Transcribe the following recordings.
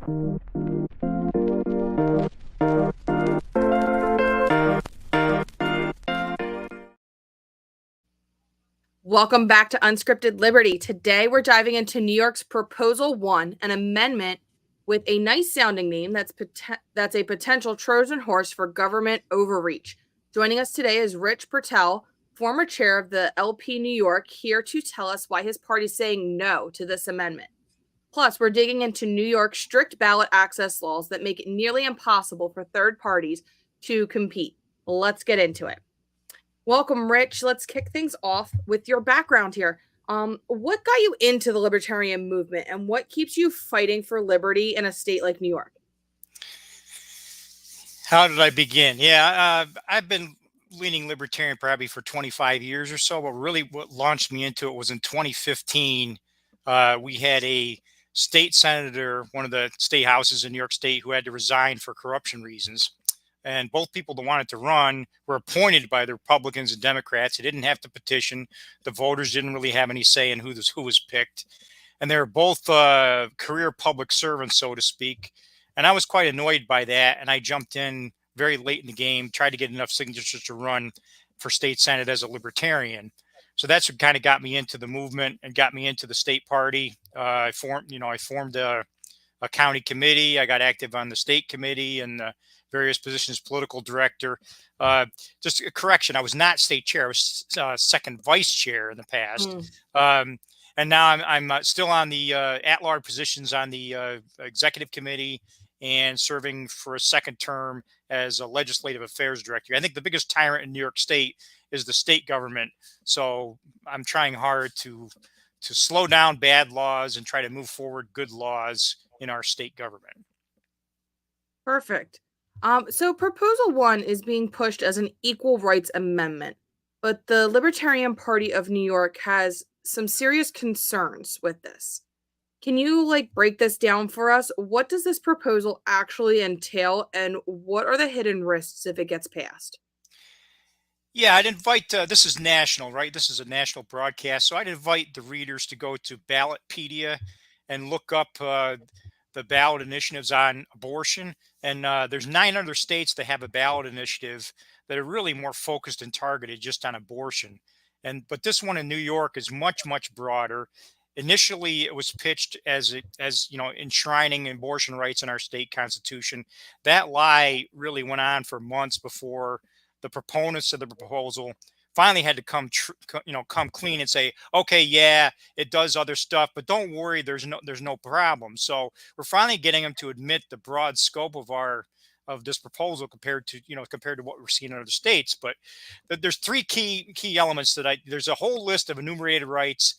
Welcome back to Unscripted Liberty. Today we're diving into New York's Proposal 1, an amendment with a nice sounding name that's a potential Trojan horse for government overreach. Joining us today is Rich Purtell, former chair of the LP New York, here to tell us why his party's saying no to this amendment. Plus, we're digging into New York's strict ballot access laws that make it nearly impossible for third parties to compete. Let's get into it. Welcome, Rich. Let's kick things off with your background here. What got you into the libertarian movement, and what keeps you fighting for liberty in a state like New York? How did I begin? I've been leaning libertarian probably for 25 years or so, but really what launched me into it was in 2015. We had a state senator, one of the state houses in New York State, who had to resign for corruption reasons. And both people that wanted to run were appointed by the Republicans and Democrats. They didn't have to petition. The voters didn't really have any say in who was picked. And they were both career public servants, so to speak. And I was quite annoyed by that. And I jumped in very late in the game, tried to get enough signatures to run for state senate as a libertarian. So that's what kind of got me into the movement and got me into the state party. I formed a county committee. I got active on the state committee and various positions, political director. Just a correction, I was not state chair. I was second vice chair in the past. And now I'm still on the at-large positions on the executive committee and serving for a second term as a legislative affairs director. I think the biggest tyrant in New York State is the state government. So I'm trying hard to slow down bad laws and try to move forward good laws in our state government. Perfect. So Proposal 1 is being pushed as an equal rights amendment, but the Libertarian Party of New York has some serious concerns with this. Can you break this down for us? What does this proposal actually entail, and what are the hidden risks if it gets passed? Yeah, I'd invite, this is national, right? This is a national broadcast. So I'd invite the readers to go to Ballotpedia and look up the ballot initiatives on abortion. And there's 9 other states that have a ballot initiative that are really more focused and targeted just on abortion. But this one in New York is much, much broader. Initially, it was pitched as enshrining abortion rights in our state constitution. That lie really went on for months before the proponents of the proposal finally had to come clean and say, okay, yeah, it does other stuff, but don't worry, there's no problem. So we're finally getting them to admit the broad scope of this proposal compared to what we're seeing in other states. But there's 3 key elements there's a whole list of enumerated rights.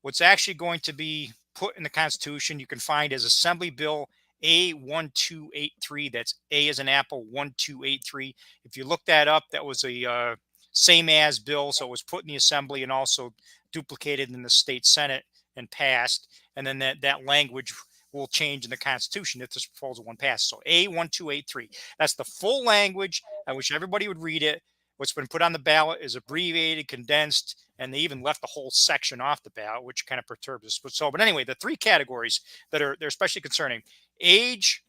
What's actually going to be put in the Constitution you can find as Assembly Bill A1283. That's A as an apple, 1283. If you look that up, that was a same as bill, so it was put in the Assembly and also duplicated in the state Senate and passed. And then that language will change in the Constitution if this proposal one passes. So A1283. That's the full language. I wish everybody would read it. What's been put on the ballot is abbreviated, condensed, and they even left the whole section off the ballot, which kind of perturbs us. But anyway, the 3 categories they're especially concerning: age,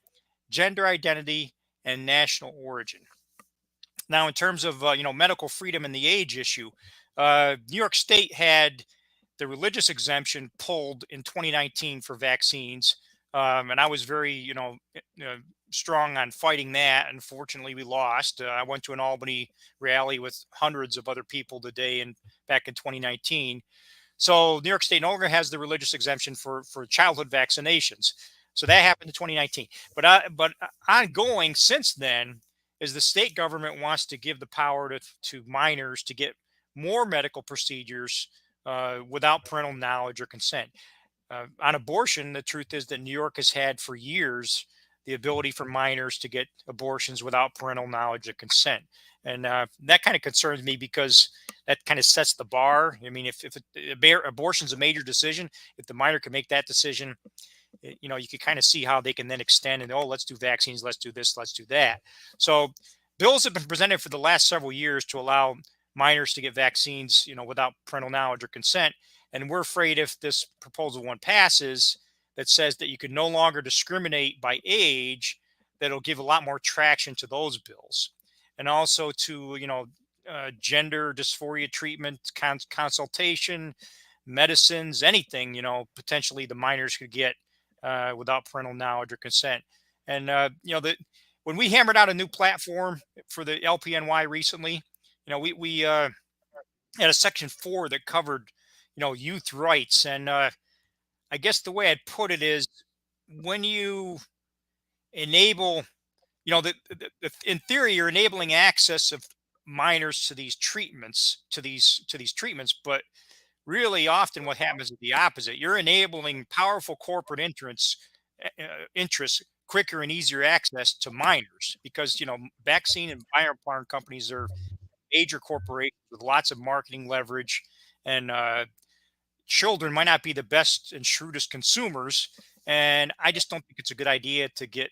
gender identity, and national origin. Now, in terms of medical freedom and the age issue, New York State had the religious exemption pulled in 2019 for vaccines, and I was very strong on fighting that. Unfortunately, we lost. I went to an Albany rally with hundreds of other people today and back in 2019. So New York State no longer has the religious exemption for childhood vaccinations. So that happened in 2019. But ongoing since then is the state government wants to give the power to minors to get more medical procedures without parental knowledge or consent. On abortion, the truth is that New York has had for years the ability for minors to get abortions without parental knowledge or consent. And that kind of concerns me because that kind of sets the bar. I mean, if abortion is a major decision, if the minor can make that decision, you could kind of see how they can then extend and, let's do vaccines, let's do this, let's do that. So bills have been presented for the last several years to allow minors to get vaccines, without parental knowledge or consent. And we're afraid if this proposal one passes, that says that you can no longer discriminate by age, that'll give a lot more traction to those bills. And also to, gender dysphoria treatment, consultation, medicines, anything, potentially the minors could get without parental knowledge or consent. And, when we hammered out a new platform for the LPNY recently, we had a section 4 that covered, youth rights. And I guess the way I'd put it is, when you enable, in theory, you're enabling access of minors to these treatments, to these treatments, but really often what happens is the opposite. You're enabling powerful corporate interests quicker and easier access to minors, because vaccine and biopharm companies are major corporations with lots of marketing leverage, and children might not be the best and shrewdest consumers. And I just don't think it's a good idea to get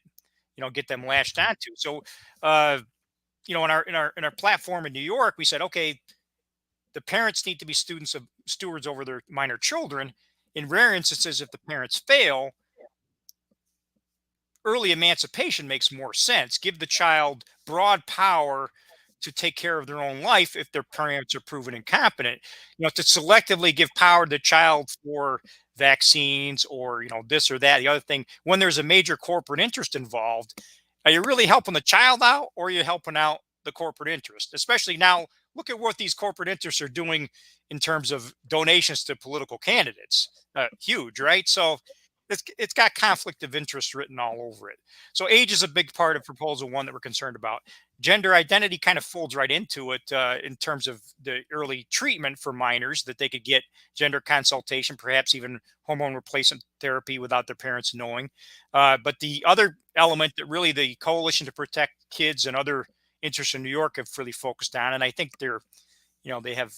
them latched onto. So in our platform in New York, we said, okay, the parents need to be stewards over their minor children. In rare instances, if the parents fail, early emancipation makes more sense. Give the child broad power to take care of their own life if their parents are proven incompetent. To selectively give power to the child for vaccines, or this or that, the other thing, when there's a major corporate interest involved, are you really helping the child out, or are you helping out the corporate interest? Especially now, look at what these corporate interests are doing in terms of donations to political candidates. Huge, right? So it's got conflict of interest written all over it. So age is a big part of proposal 1 that we're concerned about. Gender identity kind of folds right into it, in terms of the early treatment for minors, that they could get gender consultation, perhaps even hormone replacement therapy without their parents knowing. But the other element that really the Coalition to Protect Kids and other interests in New York have really focused on, and I think they have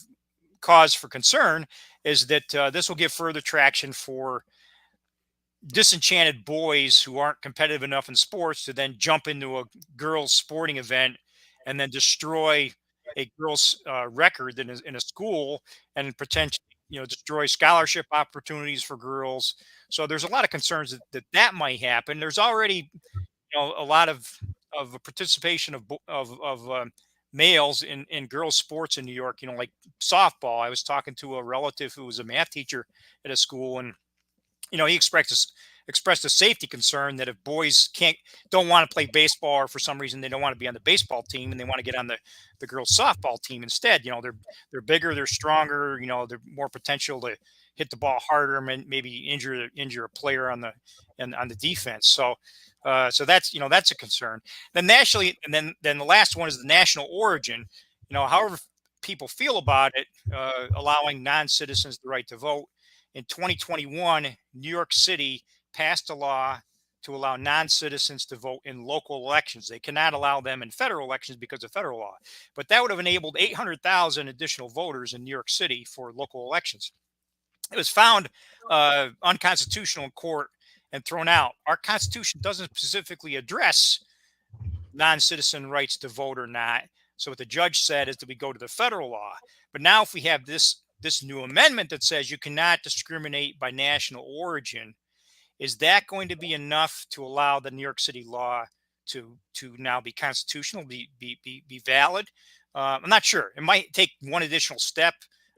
cause for concern, is that this will give further traction for disenchanted boys who aren't competitive enough in sports to then jump into a girls' sporting event and then destroy a girls' record in a school, and potentially destroy scholarship opportunities for girls. So there's a lot of concerns that might happen. There's already a lot of a participation of males in girls' sports in New York. Like softball. I was talking to a relative who was a math teacher at a school, and he expressed a safety concern that if boys don't want to play baseball, or for some reason they don't want to be on the baseball team and they want to get on the girls softball team instead, they're bigger, they're stronger, they're more potential to hit the ball harder and maybe injure a player on the defense. So that's a concern. Then nationally, and then the last one is the national origin. However people feel about it, allowing non-citizens the right to vote. In 2021, New York City passed a law to allow non-citizens to vote in local elections. They cannot allow them in federal elections because of federal law. But that would have enabled 800,000 additional voters in New York City for local elections. It was found unconstitutional in court and thrown out. Our Constitution doesn't specifically address non-citizen rights to vote or not. So what the judge said is that we go to the federal law. But now if we have this new amendment that says you cannot discriminate by national origin, is that going to be enough to allow the New York City law to now be constitutional, be valid? I'm not sure. It might take one additional step.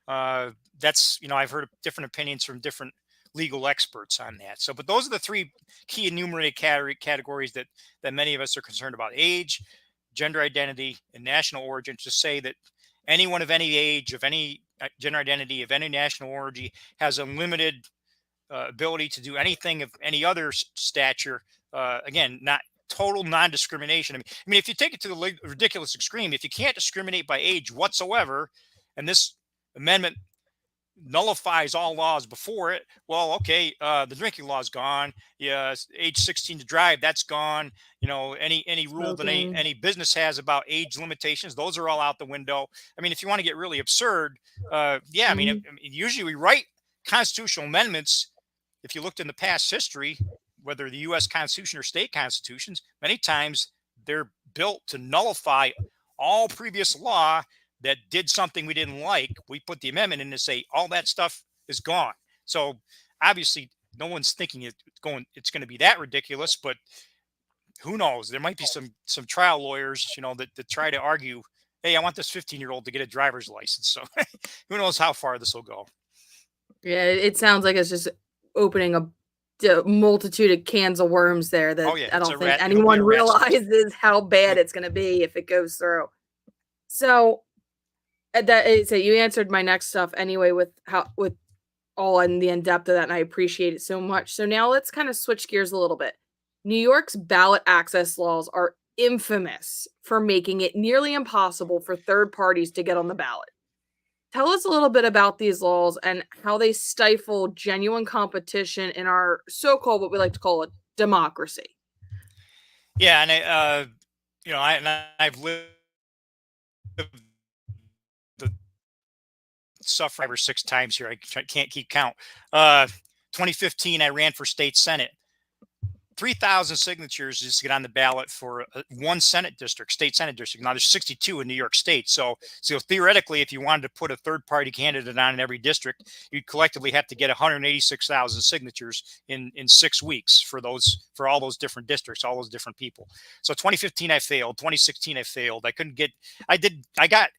That's I've heard different opinions from different legal experts on that. So, but those are the 3 key enumerated categories that many of us are concerned about: age, gender identity, and national origin. To say that anyone of any age, of any gender identity, of any national origin, has unlimited ability to do anything of any other stature. Again, not total non-discrimination. I mean, if you take it to the ridiculous extreme, if you can't discriminate by age whatsoever, and this amendment nullifies all laws before it, well, okay, the drinking law is gone. Yeah, age 16 to drive, that's gone. Any rule that any business has about age limitations, those are all out the window. I mean, if you want to get really absurd, I mean, usually we write constitutional amendments. If you looked in the past history, whether the U.S. Constitution or state constitutions, many times they're built to nullify all previous law that did something we didn't like. We put the amendment in to say all that stuff is gone. So obviously no one's thinking it's going to be that ridiculous, but who knows? There might be some trial lawyers, that try to argue, hey, I want this 15-year-old to get a driver's license. So who knows how far this will go? Yeah, it sounds like it's just opening a multitude of cans of worms there that Oh yeah, I it's don't a think rat. It'll be anyone a rat's nest. realizes how bad it's going to be if it goes through. So so you answered my next stuff anyway with all in the in-depth of that, and I appreciate it so much. So now let's kind of switch gears a little bit. New York's ballot access laws are infamous for making it nearly impossible for third parties to get on the ballot. Tell us a little bit about these laws and how they stifle genuine competition in our so-called, what we like to call a democracy. Yeah, and I've lived the suffering 5 or 6 times here. I can't keep count. 2015, I ran for state senate. 3,000 signatures just to get on the ballot for one Senate district, state Senate district. Now there's 62 in New York State. So theoretically, if you wanted to put a third party candidate on in every district, you'd collectively have to get 186,000 signatures in 6 weeks for all those different districts, all those different people. So 2015, I failed. 2016, I failed. I got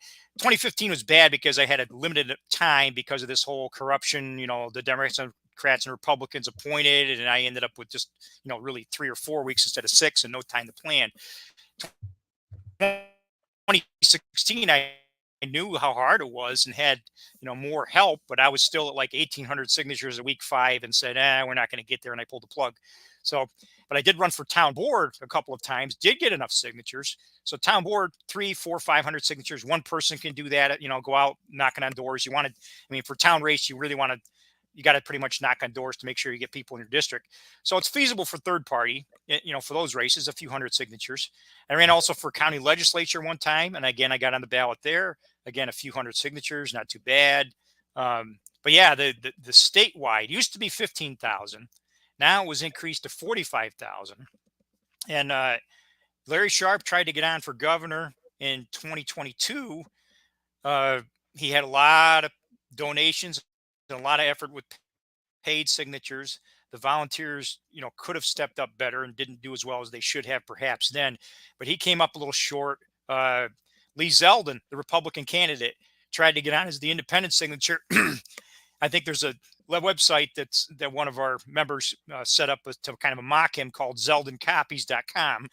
2015 was bad because I had a limited time because of this whole corruption, the Democrats and Republicans appointed, and I ended up with just, really 3 or 4 weeks instead of 6 and no time to plan. 2016, I knew how hard it was and had, more help, but I was still at like 1,800 signatures at week 5 and said, we're not going to get there. And I pulled the plug. So, but I did run for town board a couple of times, did get enough signatures. So town board, 300, 400, 500 signatures. One person can do that, go out knocking on doors. For town race, you got to pretty much knock on doors to make sure you get people in your district. So it's feasible for third party, for those races, a few hundred signatures. I ran also for county legislature one time. And again, I got on the ballot there. Again, a few hundred signatures, not too bad. But yeah, the statewide used to be 15,000. Now it was increased to 45,000. And Larry Sharp tried to get on for governor in 2022. He had a lot of donations and a lot of effort with paid signatures. The volunteers, could have stepped up better and didn't do as well as they should have perhaps then. But he came up a little short. Lee Zeldin, the Republican candidate, tried to get on as the independent signature. I think there's a website that one of our members set up to kind of mock him called zeldincopies.com.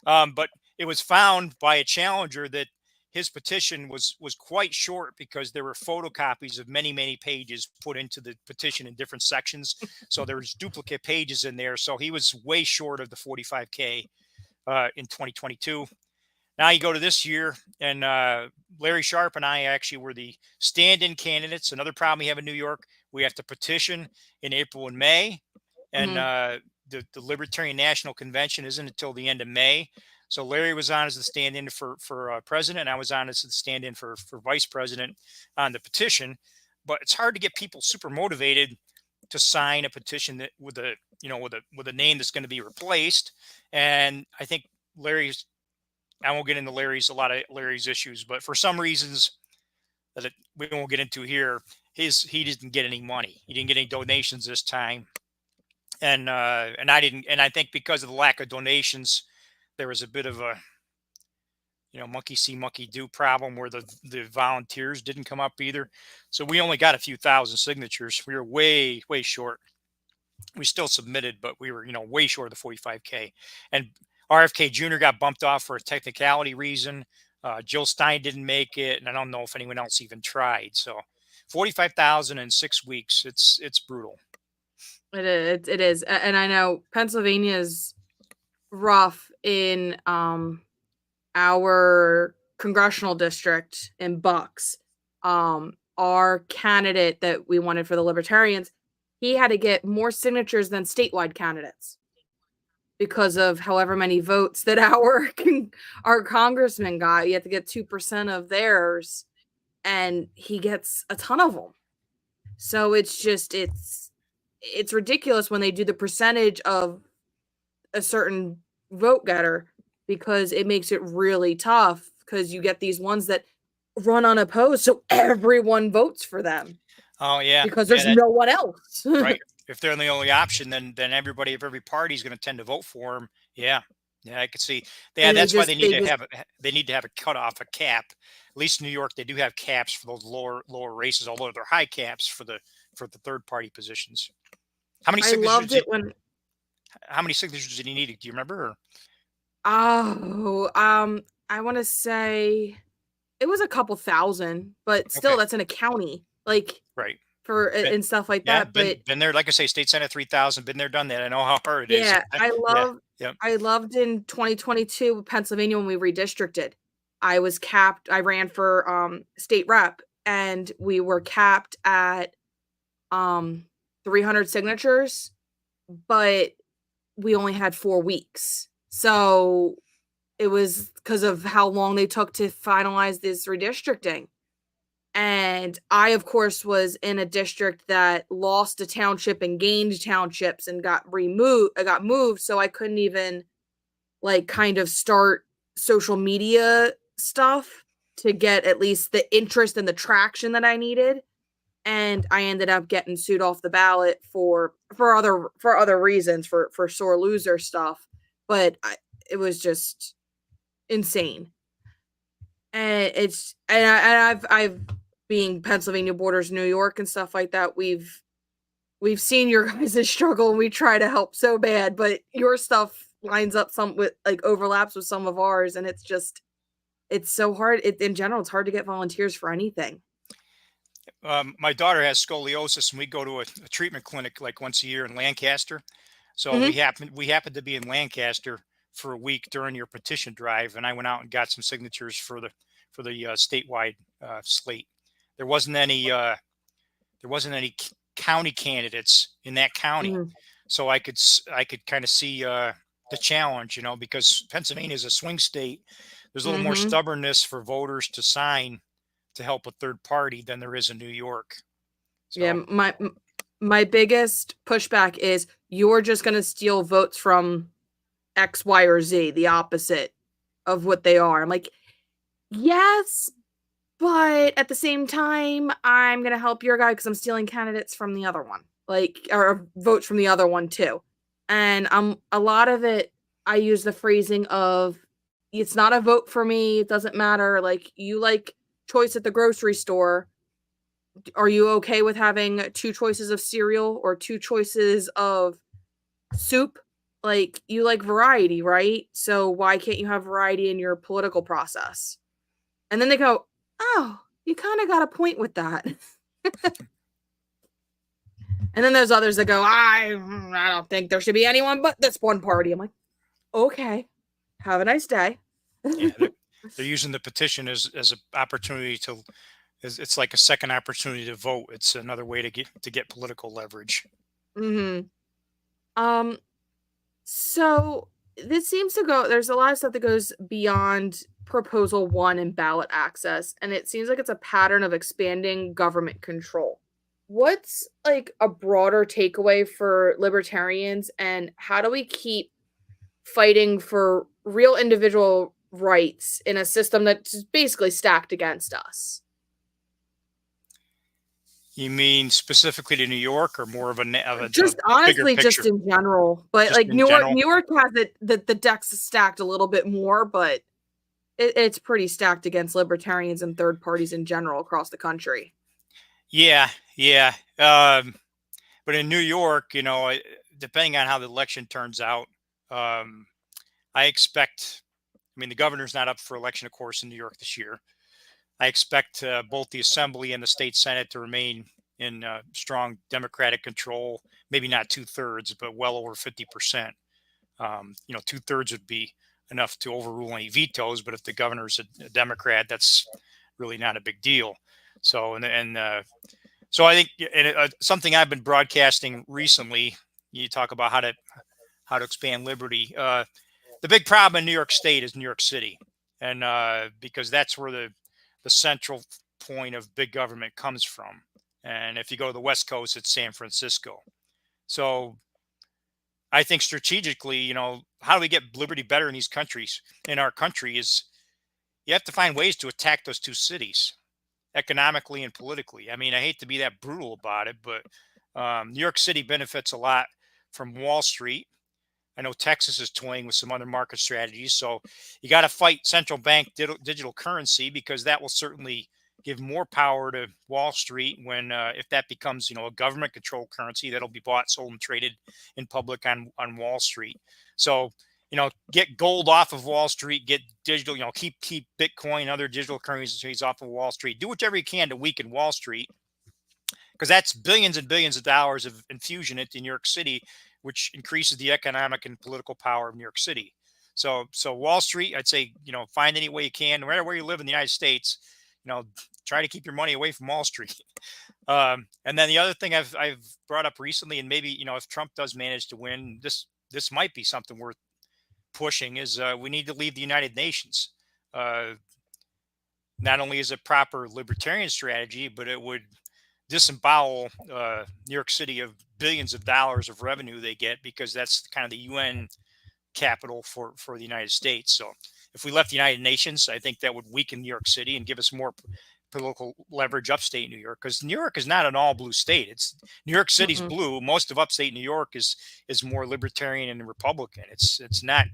But it was found by a challenger that his petition was quite short because there were photocopies of many, many pages put into the petition in different sections. So there was duplicate pages in there. So he was way short of the 45K in 2022. Now you go to this year, and Larry Sharp and I actually were the stand-in candidates. Another problem we have in New York, we have to petition in April and May, and the Libertarian National Convention isn't until the end of May. So Larry was on as the stand-in for president, and I was on as the stand-in for vice president on the petition. But it's hard to get people super motivated to sign a petition that with a name that's going to be replaced. And I think I won't get into a lot of Larry's issues, but for some reasons that we won't get into here, he didn't get any money. He didn't get any donations this time. And I didn't. And I think because of the lack of donations, there was a bit of a, monkey see, monkey do problem where the volunteers didn't come up either. So we only got a few thousand signatures. We were way, way short. We still submitted, but we were, way short of the 45K. And RFK Jr. got bumped off for a technicality reason. Jill Stein didn't make it, and I don't know if anyone else even tried. So 45,000 in 6 weeks. It's brutal. It is. And I know Pennsylvania's rough in our congressional district in Bucks. Our candidate that we wanted for the Libertarians, he had to get more signatures than statewide candidates because of however many votes that our congressman got. You have to get 2% of theirs, and he gets a ton of them. So it's ridiculous when they do the percentage of a certain vote getter, because it makes it really tough because you get these ones that run unopposed, so everyone votes for them. Oh yeah, because there's no one else. Right. if they're the only option, then everybody of every party is going to tend to vote for them. Yeah, yeah, I could see. Yeah, And that's why they just they need to have a cutoff, a cap. At least in New York, they do have caps for those lower races, although they're high caps for the third party positions. How many I signatures loved it did when how many signatures did he need? Do you remember? Or? oh I want to say it was a couple thousand, but still Okay, that's in a county like right. for Been, and stuff like yeah, that. But been there. Like I say, state senate 3,000. Been there, done that. I know how hard it is. yeah, Yeah, yeah. I loved in 2022 with Pennsylvania when we redistricted. I was capped. I ran for state rep and we were capped at um 300 signatures, but we only had 4 weeks. So it was because of how long they took to finalize this redistricting. And I, of course, was in a district that lost a township and gained townships and got removed, got moved. So I couldn't even like kind of start social media stuff to get at least the interest and the traction that I needed. And I ended up getting sued off the ballot for other reasons for sore loser stuff. But it was just insane. And I've being Pennsylvania borders New York and stuff like that, we've seen your guys' struggle and we try to help so bad, but your stuff lines up some with like overlaps with some of ours, and it's so hard. In general, it's hard to get volunteers for anything. My daughter has scoliosis, and we go to a treatment clinic like once a year in Lancaster. So Mm-hmm. we happened to be in Lancaster for a week during your petition drive, and I went out and got some signatures for the statewide slate. There wasn't any county candidates in that county, Mm-hmm. so I could kind of see the challenge, because Pennsylvania is a swing state. There's a little more Mm-hmm. stubbornness for voters to sign to help a third party than there is in New York. Yeah, So my biggest pushback is you're just going to steal votes from X, Y, or Z, the opposite of what they are. I'm like, yes, but at the same time, I'm going to help your guy because I'm stealing candidates from the other one, like, or votes from the other one too. And a lot of it, I use the phrasing of, it's not a vote for me. It doesn't matter. Like, you like choice at the grocery store. Are you okay with having 2 choices of cereal or 2 choices of soup? Like, you like variety, right? So why can't you have variety in your political process? And then they go, "Oh, you kind of got a point with that." And then there's others that go, I don't think there should be anyone but this one party. I'm like, okay, have a nice day. yeah, they're using the petition as an opportunity to. It's like a second opportunity to vote. It's another way to get political leverage. hmm Um, so this seems to go, there's a lot of stuff that goes beyond proposal 1 and ballot access, and it seems like it's a pattern of expanding government control. What's like a broader takeaway for libertarians, and how do we keep fighting for real individual rights in a system that's basically stacked against us? You mean specifically to New York, or more of a Just bigger honestly, picture, just in general. But just like in general? New York has it the decks stacked a little bit more, but it's pretty stacked against libertarians and third parties in general across the country. Yeah, yeah. But in New York, depending on how the election turns out, um, I expect. I mean, the governor's not up for election, of course, in New York this year. I expect both the assembly and the state senate to remain in strong Democratic control. Maybe not 2/3, but well over 50%. 2/3 would be enough to overrule any vetoes. But if the governor's a Democrat, that's really not a big deal. So so I think something I've been broadcasting recently. You talk about how to expand liberty. The big problem in New York State is New York City, and because that's where the central point of big government comes from. And if you go to the West Coast, it's San Francisco. So I think strategically, how do we get liberty better in these countries? In our country, is you have to find ways to attack those two cities economically and politically. I mean, I hate to be that brutal about it, but New York City benefits a lot from Wall Street. I know Texas is toying with some other market strategies. So you got to fight central bank digital currency, because that will certainly give more power to Wall Street when, if that becomes, a government controlled currency that'll be bought, sold, and traded in public on Wall Street. So, get gold off of Wall Street, get digital, keep Bitcoin and other digital currencies off of Wall Street. Do whatever you can to weaken Wall Street, because that's billions and billions of dollars of infusion into New York City, which increases the economic and political power of New York City. So Wall Street, I'd say, find any way you can, no matter where you live in the United States, try to keep your money away from Wall Street. And then the other thing I've brought up recently, and maybe, if Trump does manage to win, this might be something worth pushing, is we need to leave the United Nations. Not only is it proper libertarian strategy, but it would disembowel New York City of billions of dollars of revenue they get, because that's kind of the UN capital for the United States. So if we left the United Nations, I think that would weaken New York City and give us more political leverage upstate New York, because New York is not an all blue state. It's New York City's blue. Most of upstate New York is more libertarian and Republican. It's not,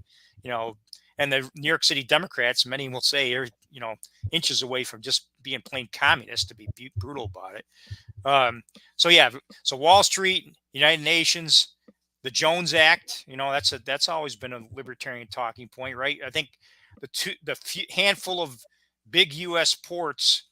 and the New York City Democrats, many will say, are inches away from just being plain communist, to be brutal about it. So Wall Street, United Nations, the Jones Act, that's always been a libertarian talking point, right? I think the handful of big U.S. ports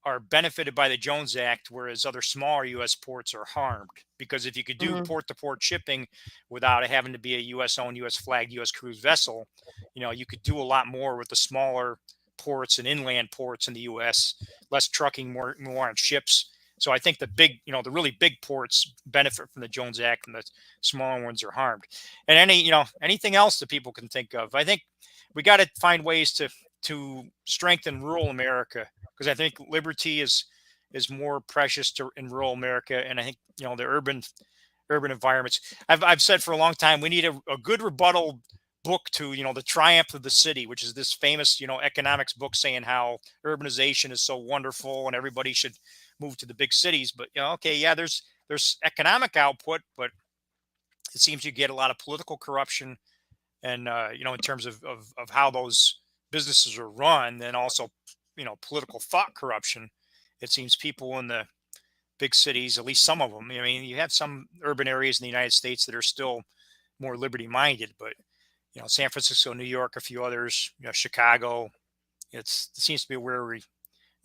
are benefited by the Jones Act, whereas other smaller U.S. ports are harmed. Because if you could do port-to-port shipping without it having to be a U.S.-owned, U.S.-flagged, U.S. cruise vessel, you could do a lot more with the smaller ports and inland ports in the U.S., less trucking, more on ships. So I think the the really big ports benefit from the Jones Act, and the smaller ones are harmed. And anything else that people can think of, I think we got to find ways to strengthen rural America, because I think liberty is more precious in rural America. And I think, the urban environments, I've said for a long time, we need a good rebuttal book to, the Triumph of the City, which is this famous, economics book saying how urbanization is so wonderful and everybody should move to the big cities. But, there's economic output, but it seems you get a lot of political corruption, and, in terms of how those businesses are run, and also, political thought corruption. It seems people in the big cities, at least some of them, you have some urban areas in the United States that are still more liberty minded, but, San Francisco, New York, a few others, Chicago, it seems to be where we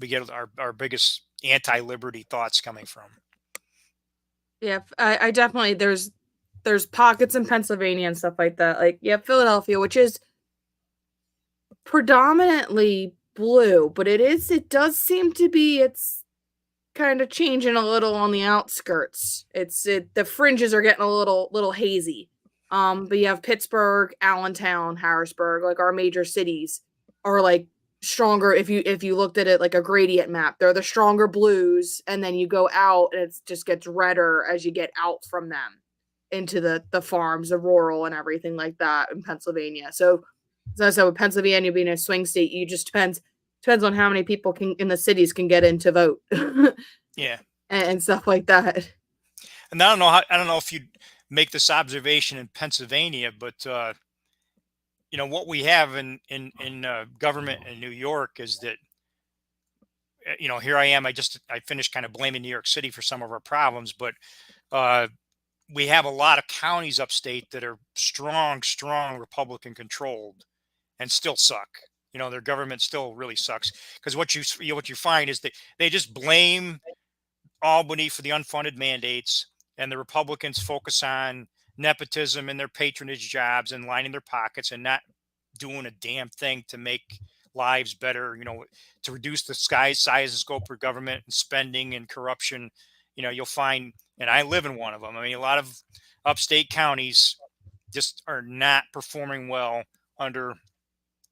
get our biggest anti-liberty thoughts coming from. Yeah, I definitely, there's pockets in Pennsylvania and stuff like that. Like, Philadelphia, which is predominantly blue, but it does seem to be, it's kind of changing a little on the outskirts. The fringes are getting a little hazy. But you have Pittsburgh, Allentown, Harrisburg, like our major cities are like stronger. If you looked at it like a gradient map, they're the stronger blues, and then you go out and it just gets redder as you get out from them into the farms, the rural and everything like that in Pennsylvania. So with Pennsylvania being a swing state, you just depends on how many people in the cities can get in to vote. Yeah. and stuff like that. And I don't know if you'd make this observation in Pennsylvania, but what we have in government in New York is that, here I am. I finished kind of blaming New York City for some of our problems, but we have a lot of counties upstate that are strong Republican controlled and still suck. Their government still really sucks, because what you find is that they just blame Albany for the unfunded mandates, and the Republicans focus on nepotism and their patronage jobs and lining their pockets, and not doing a damn thing to make lives better, to reduce the size and scope of government and spending and corruption. You'll find, and I live in one of them, a lot of upstate counties just are not performing well under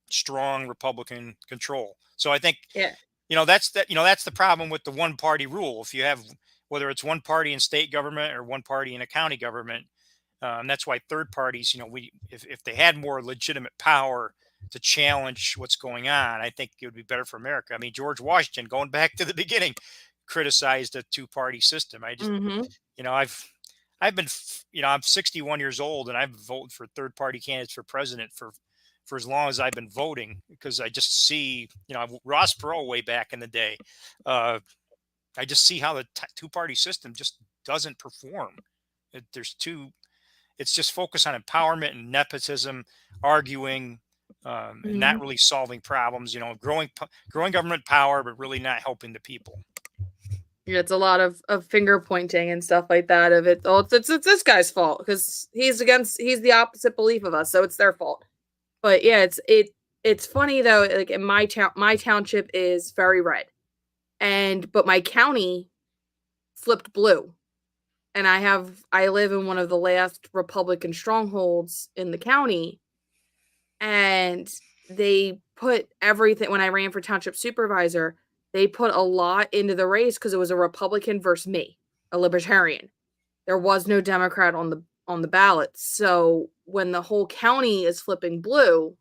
strong Republican control. So I think, that's the problem with the one party rule. If you have, whether it's one party in state government or one party in a county government, that's why third parties, if they had more legitimate power to challenge what's going on, I think it would be better for America. George Washington, going back to the beginning, criticized a two-party system. I just, Mm-hmm. I've been, I'm 61 years old, and I've voted for third-party candidates for president for as long as I've been voting, because I just see, Ross Perot way back in the day. I just see how the two-party system just doesn't perform. It's just focused on empowerment and nepotism, arguing, and not really solving problems. Growing government power, but really not helping the people. Yeah, it's a lot of finger pointing and stuff like that. Of it, it's this guy's fault because he's the opposite belief of us, so it's their fault. But yeah, it's funny though. Like in my township is very red, but my county flipped blue, and I live in one of the last Republican strongholds in the county, and they put everything when I ran for township supervisor. They put a lot into the race because it was a Republican versus me, a Libertarian. There was no Democrat on the ballot. So when the whole county is flipping blue,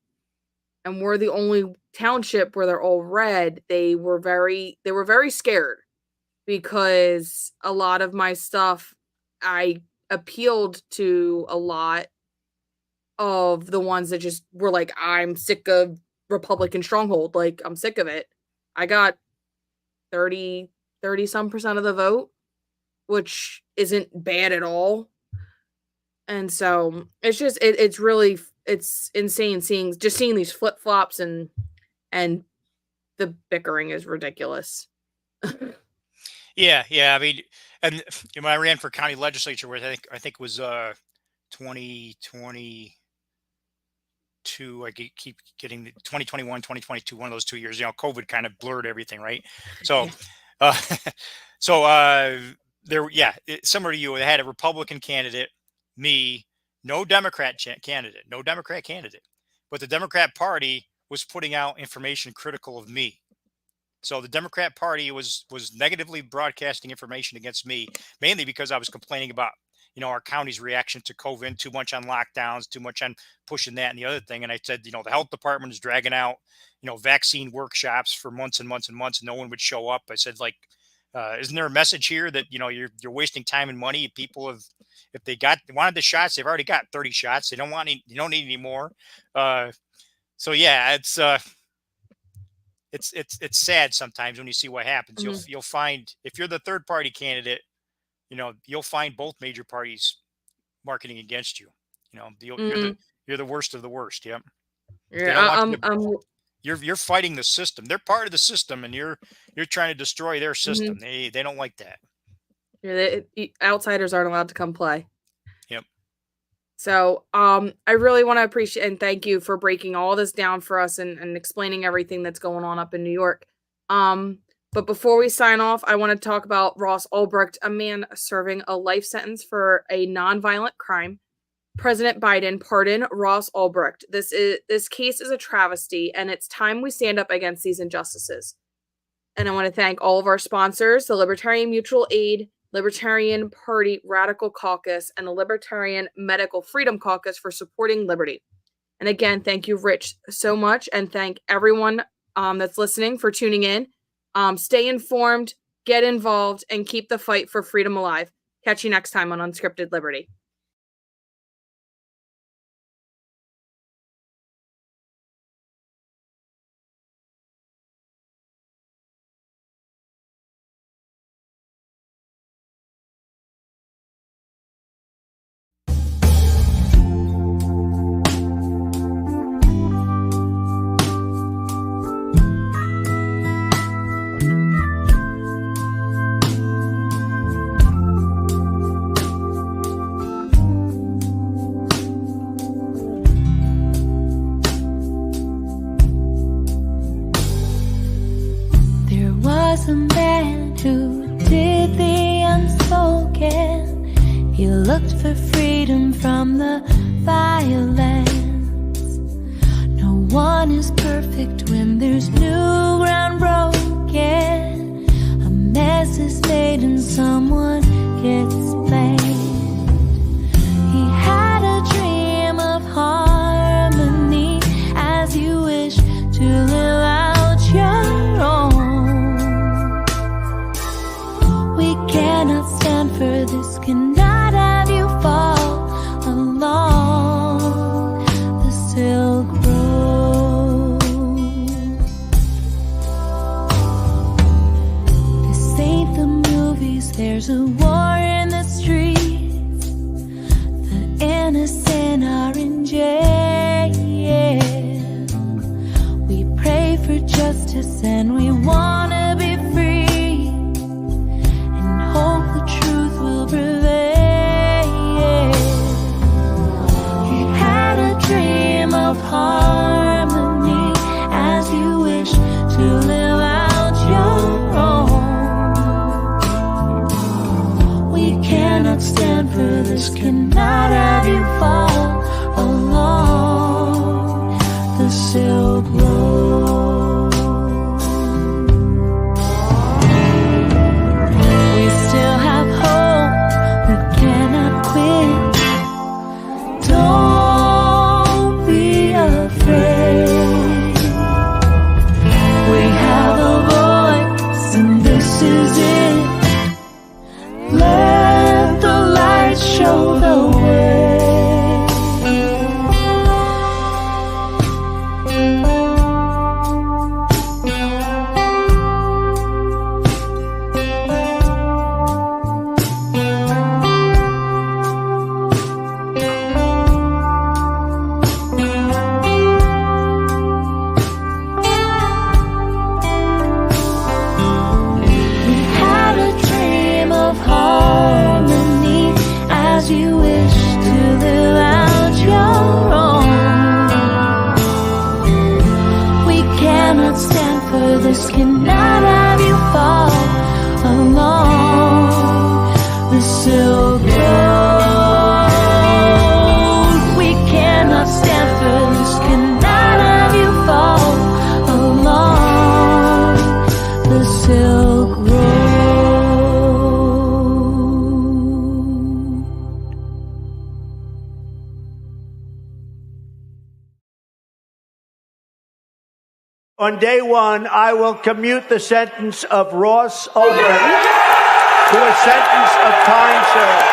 and we're the only township where they're all red, they were very scared, because a lot of my stuff, I appealed to a lot of the ones that just were like, I'm sick of Republican stronghold. Like, I'm sick of it. I got 30 some percent of the vote, which isn't bad at all. And so it's just it's really insane seeing these flip-flops, and the bickering is ridiculous. Yeah. I mean, and when I ran for county legislature, where I think it was 2022, I keep getting 2021, 2022, one of those 2 years. COVID kind of blurred everything, right? So, similar to you, they had a Republican candidate, me, no Democrat candidate, but the Democrat Party was putting out information critical of me. So the Democrat Party was negatively broadcasting information against me, mainly because I was complaining about, our county's reaction to COVID, too much on lockdowns, too much on pushing that and the other thing. And I said, the health department is dragging out, vaccine workshops for months and months and months, and no one would show up. I said, isn't there a message here that, you're wasting time and money? People if they wanted the shots, they've already got 30 shots. They don't need any more. So yeah, it's sad sometimes when you see what happens. Mm-hmm. You'll find, if you're the third party candidate, you'll find both major parties marketing against you. You're the worst of the worst. Yep. Yeah. You're fighting the system. They're part of the system, and you're trying to destroy their system. Mm-hmm. They don't like that. Yeah, outsiders aren't allowed to come play. Yep. So, I really want to appreciate and thank you for breaking all this down for us and explaining everything that's going on up in New York. But before we sign off, I want to talk about Ross Ulbricht, a man serving a life sentence for a nonviolent crime. President Biden pardoned Ross Ulbricht. This case is a travesty, and it's time we stand up against these injustices. And I want to thank all of our sponsors, the Libertarian Mutual Aid, Libertarian Party Radical Caucus, and the Libertarian Medical Freedom Caucus for supporting liberty. And again, thank you, Rich, so much, and thank everyone that's listening for tuning in. Stay informed, get involved, and keep the fight for freedom alive. Catch you next time on Unscripted Liberty. A man who did the unspoken. He looked for freedom from the violence. No one is perfect when there's new ground broken. A mess is made and someone gets blamed. He had a dream of harmony as you wish to live out your own. justice and we wanna be free and hope the truth will prevail. He had a dream of harmony as you wish to live out your own. We cannot stand for this, cannot have you fall along the Silk Road. We still have hope, we cannot quit. Don't be afraid. We have a voice and this is it. Let the light show the way. We had a dream of harmony as you wish to live out your own. We cannot stand for this, cannot have you fall along the Silk Road. We cannot stand for this, cannot have you fall along the Silk Road. On day one, I will commute the sentence of Ross Ulbricht to a sentence of time served.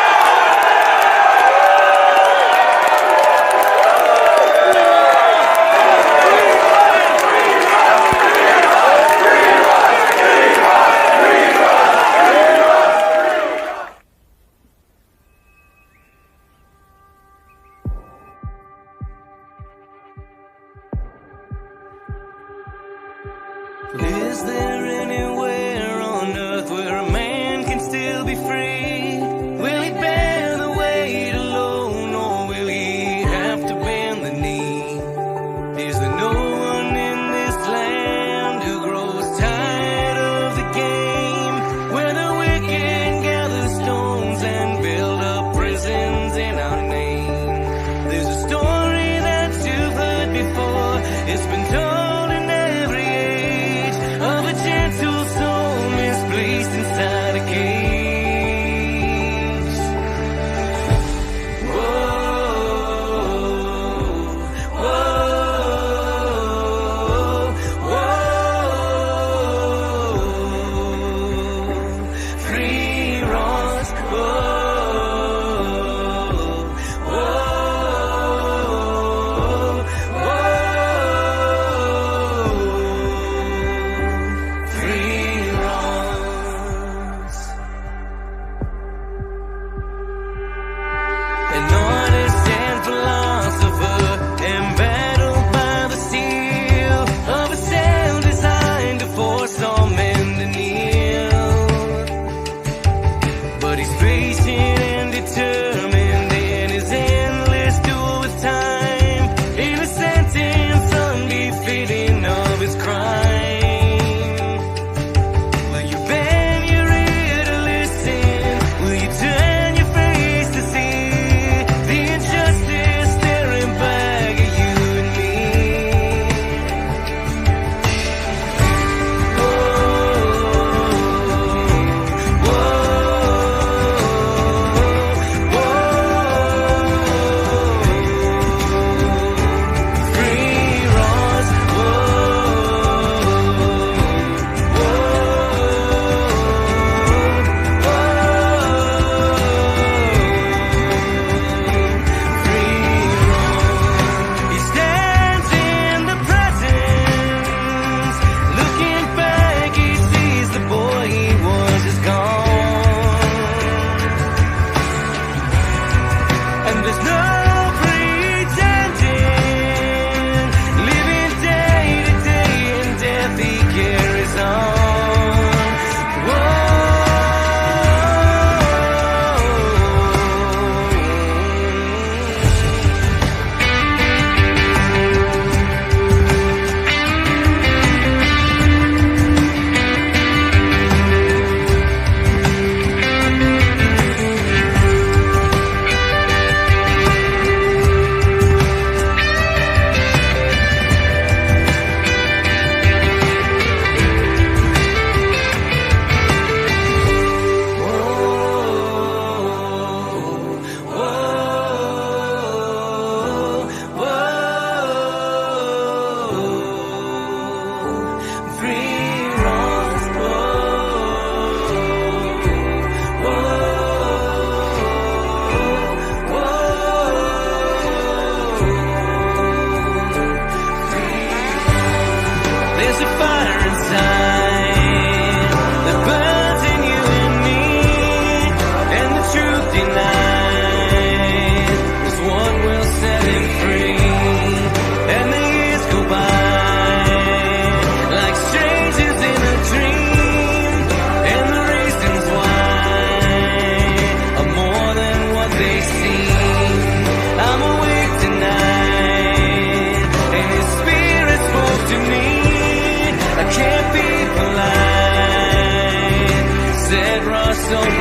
Is there anywhere on earth where a man can still be free? Will he bear the weight alone, or will he have to bend the knee? Is there no one in this land who grows tired of the game, where the wicked gather stones and build up prisons in our name? There's a story that you've heard before. It's been told in every age of a gentle soul misplaced inside so